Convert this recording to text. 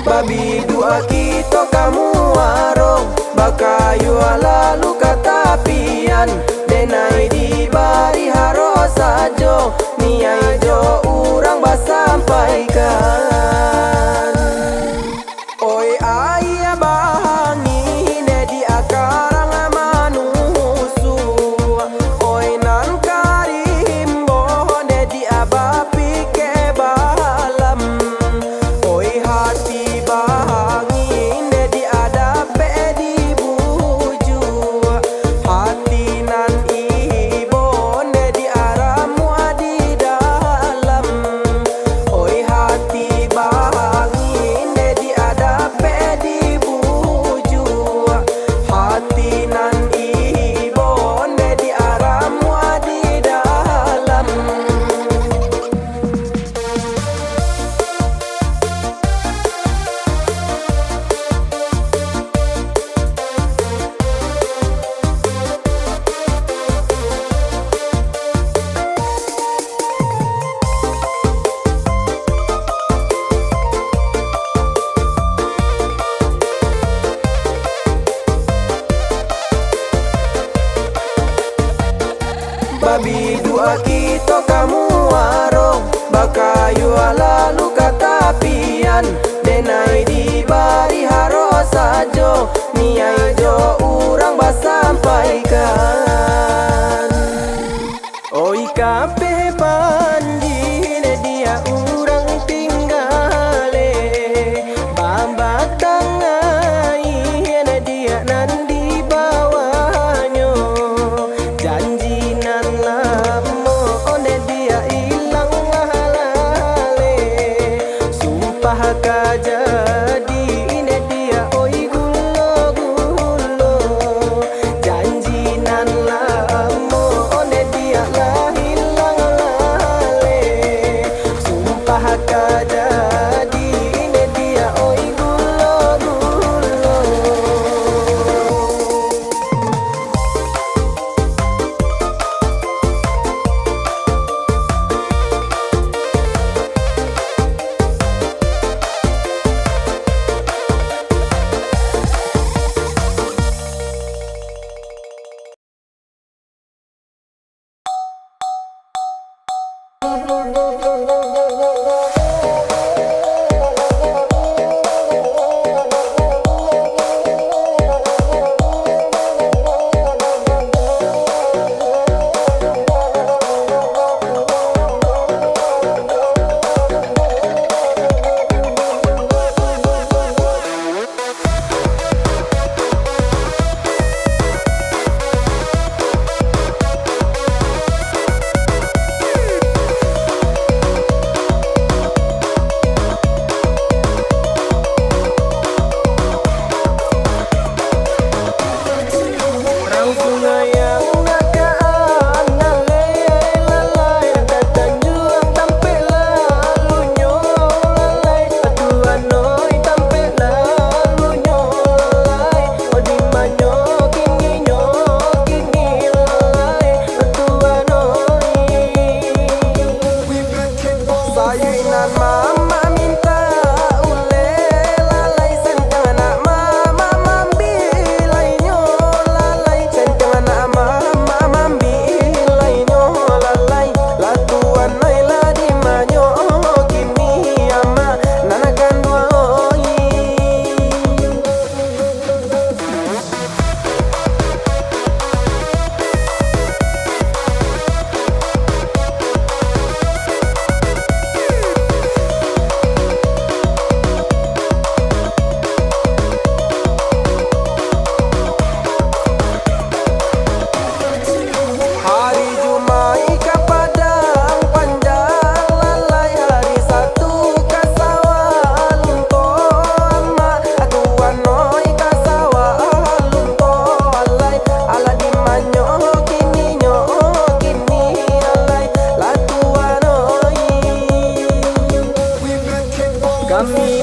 Babi dua kita kamu warung bakayu lalu katapian denai di bari haro sajo niai jo urang basampaikan. Oi ayah bahangi ne di akarang manusu oi nan karimbo ne di abapi ke balam oi hati Babi dua kita kamu warung bakayu lalu katapian denai di bari haro sajo niai jo urang basampaikan. Oi kape panji ne dia urang tinggale bambatang ai ne dia nan di bawahnya janji nan lamo ne dia ilang halale sumpah kajadi ne dia oi gulo gulo janji nan lamo ne dia lah hilang halale sumpah kajadi ne dia oi gulo gulo. sayuinan mama minta ule lalai sentang anak mama mambi lainyo lalai sentang anak mama mambi lainyo lalai latuan naila di manyo kini ama nanakan duoi hari Jumai ke Padang Panjang lalai hari Sabtu ke sawah lunto ama atuan noi ke sawah lunto alai ala di manyo kini alai latuan noi kami